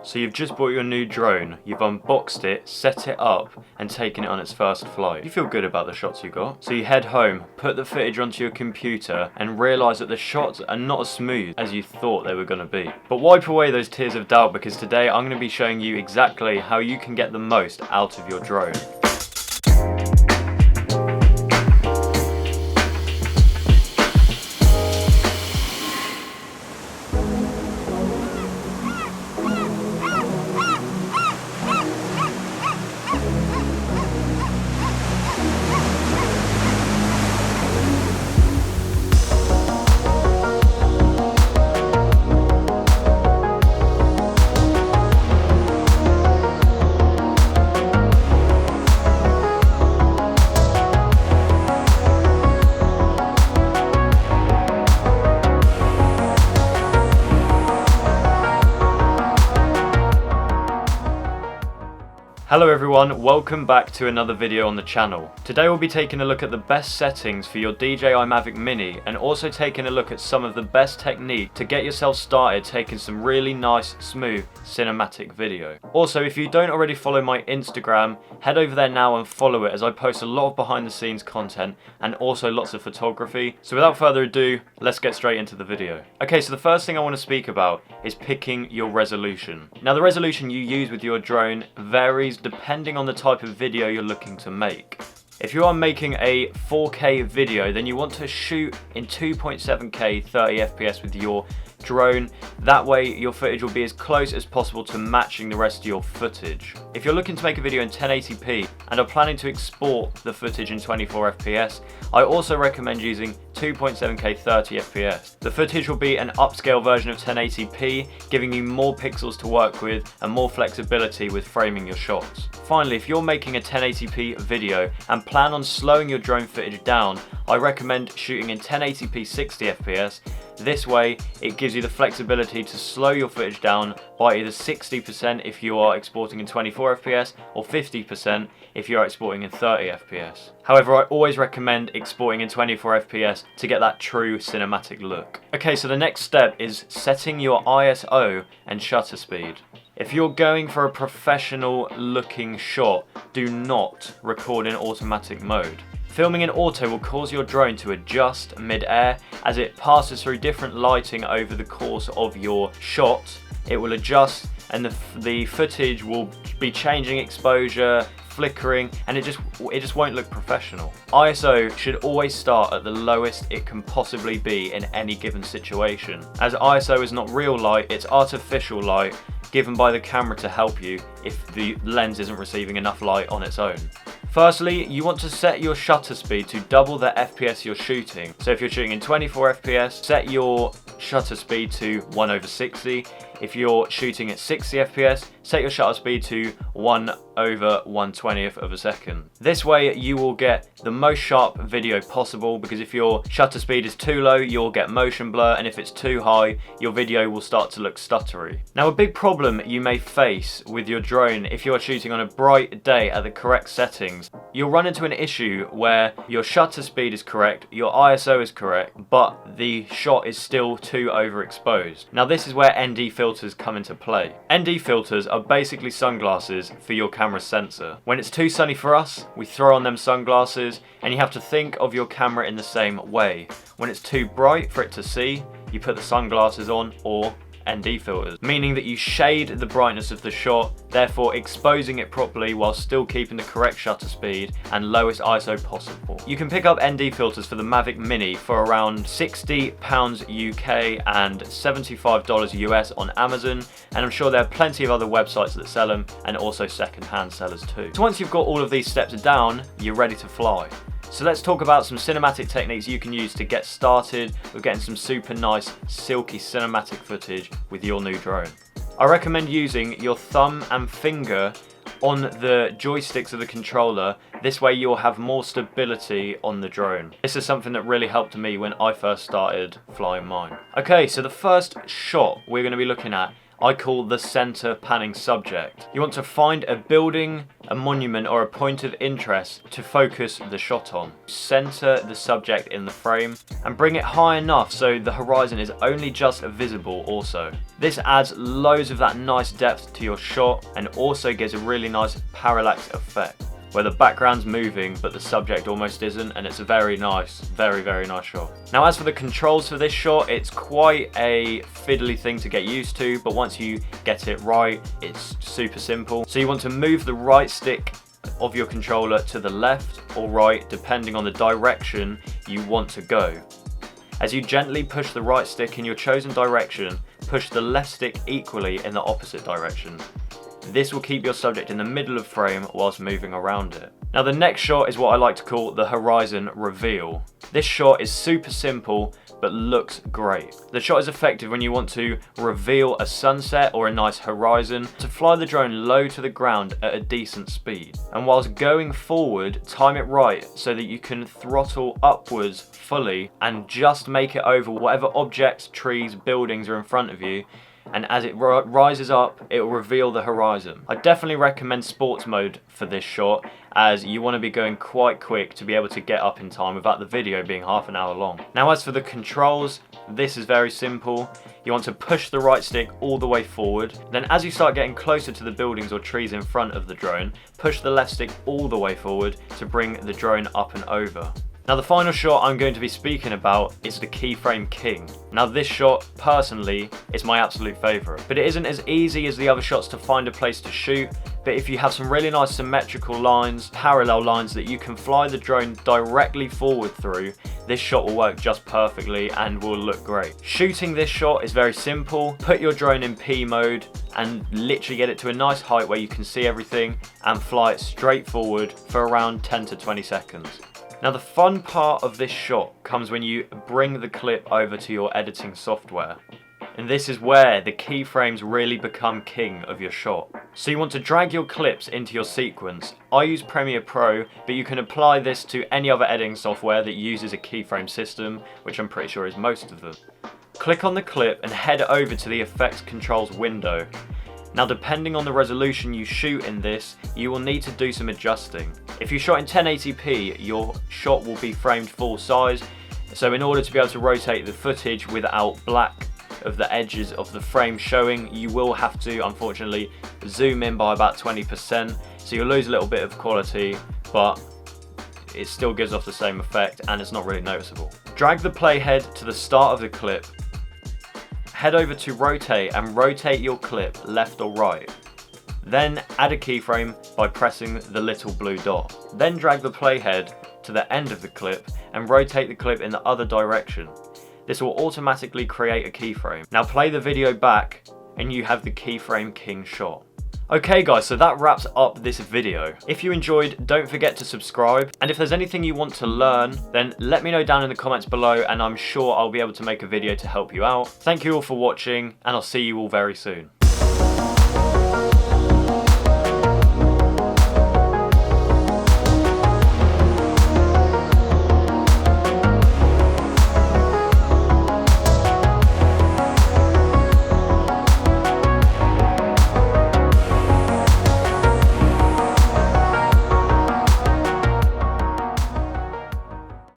So you've just bought your new drone, you've unboxed it, set it up, and taken it on its first flight. You feel good about the shots you got. So you head home, put the footage onto your computer, and realise that the shots are not as smooth as you thought they were going to be. But wipe away those tears of doubt, because today I'm going to be showing you exactly how you can get the most out of your drone. Hello everyone, welcome back to another video on the channel. Today we'll be taking a look at the best settings for your DJI Mavic Mini and also taking a look at some of the best technique to get yourself started taking some really nice, smooth, cinematic video. Also, if you don't already follow my Instagram, head over there now and follow it as I post a lot of behind the scenes content and also lots of photography. So without further ado, let's get straight into the video. Okay, so the first thing I want to speak about is picking your resolution. Now the resolution you use with your drone varies depending on the type of video you're looking to make. If you are making a 4K video, then you want to shoot in 2.7K 30 FPS with your drone. That way your footage will be as close as possible to matching the rest of your footage. If you're looking to make a video in 1080p and are planning to export the footage in 24 FPS, I also recommend using 2.7K 30 FPS. The footage will be an upscale version of 1080p, giving you more pixels to work with and more flexibility with framing your shots. Finally, if you're making a 1080p video and plan on slowing your drone footage down, I recommend shooting in 1080p 60 FPS. This way, it gives you the flexibility to slow your footage down by either 60% if you are exporting in 24 FPS or 50% if you are exporting in 30 FPS. However, I always recommend exporting in 24 FPS to get that true cinematic look. Okay, so the next step is setting your ISO and shutter speed. If you're going for a professional looking shot, do not record in automatic mode. Filming in auto will cause your drone to adjust mid-air as it passes through different lighting over the course of your shot. It will adjust and the footage will be changing exposure, flickering, and it just won't look professional. ISO should always start at the lowest it can possibly be in any given situation. As ISO is not real light, it's artificial light given by the camera to help you if the lens isn't receiving enough light on its own. Firstly, you want to set your shutter speed to double the FPS you're shooting. So if you're shooting in 24 FPS, set your shutter speed to 1/60. If you're shooting at 60 FPS, set your shutter speed to 1/120th of a second. This way you will get the most sharp video possible, because if your shutter speed is too low, you'll get motion blur, and if it's too high, your video will start to look stuttery. Now, a big problem you may face with your drone if you're shooting on a bright day at the correct settings, you'll run into an issue where your shutter speed is correct, your ISO is correct, but the shot is still too overexposed. Now this is where ND filters come into play. ND filters are basically sunglasses for your camera sensor. When it's too sunny for us, we throw on them sunglasses, and you have to think of your camera in the same way. When it's too bright for it to see, you put the sunglasses on, or ND filters, meaning that you shade the brightness of the shot, therefore exposing it properly while still keeping the correct shutter speed and lowest ISO possible. You can pick up ND filters for the Mavic Mini for around £60 UK and $75 US on Amazon, and I'm sure there are plenty of other websites that sell them, and also second-hand sellers too. So once you've got all of these steps down, you're ready to fly. So let's talk about some cinematic techniques you can use to get started with getting some super nice, silky cinematic footage with your new drone. I recommend using your thumb and finger on the joysticks of the controller. This way you'll have more stability on the drone. This is something that really helped me when I first started flying mine. Okay, so the first shot we're going to be looking at I call the center panning subject. You want to find a building, a monument, or a point of interest to focus the shot on. Center the subject in the frame and bring it high enough so the horizon is only just visible also. This adds loads of that nice depth to your shot and also gives a really nice parallax effect, where the background's moving but the subject almost isn't, and it's a very nice, very nice shot. Now as for the controls for this shot, it's quite a fiddly thing to get used to, but once you get it right, it's super simple. So you want to move the right stick of your controller to the left or right, depending on the direction you want to go. As you gently push the right stick in your chosen direction, push the left stick equally in the opposite direction. This will keep your subject in the middle of frame whilst moving around it. Now the next shot is what I like to call the horizon reveal. This shot is super simple but looks great. The shot is effective when you want to reveal a sunset or a nice horizon, to fly the drone low to the ground at a decent speed. And whilst going forward, time it right so that you can throttle upwards fully and just make it over whatever objects, trees, buildings are in front of you. And as it rises up, it will reveal the horizon. I definitely recommend sports mode for this shot, as you want to be going quite quick to be able to get up in time without the video being half an hour long. Now as for the controls, this is very simple. You want to push the right stick all the way forward. Then as you start getting closer to the buildings or trees in front of the drone, push the left stick all the way forward to bring the drone up and over. Now the final shot I'm going to be speaking about is the Keyframe King. Now this shot, personally, is my absolute favourite. But it isn't as easy as the other shots to find a place to shoot, but if you have some really nice symmetrical lines, parallel lines that you can fly the drone directly forward through, this shot will work just perfectly and will look great. Shooting this shot is very simple. Put your drone in P mode and literally get it to a nice height where you can see everything and fly it straight forward for around 10 to 20 seconds. Now the fun part of this shot comes when you bring the clip over to your editing software. And this is where the keyframes really become king of your shot. So you want to drag your clips into your sequence. I use Premiere Pro, but you can apply this to any other editing software that uses a keyframe system, which I'm pretty sure is most of them. Click on the clip and head over to the effects controls window. Now depending on the resolution you shoot in this, you will need to do some adjusting. If you shot in 1080p, your shot will be framed full size, so in order to be able to rotate the footage without black of the edges of the frame showing, you will have to unfortunately zoom in by about 20%, so you'll lose a little bit of quality, but it still gives off the same effect and it's not really noticeable. Drag the playhead to the start of the clip. Head over to rotate and rotate your clip left or right. Then add a keyframe by pressing the little blue dot. Then drag the playhead to the end of the clip and rotate the clip in the other direction. This will automatically create a keyframe. Now play the video back and you have the Keyframe King shot. Okay guys, so that wraps up this video. If you enjoyed, don't forget to subscribe. And if there's anything you want to learn, then let me know down in the comments below and I'm sure I'll be able to make a video to help you out. Thank you all for watching and I'll see you all very soon.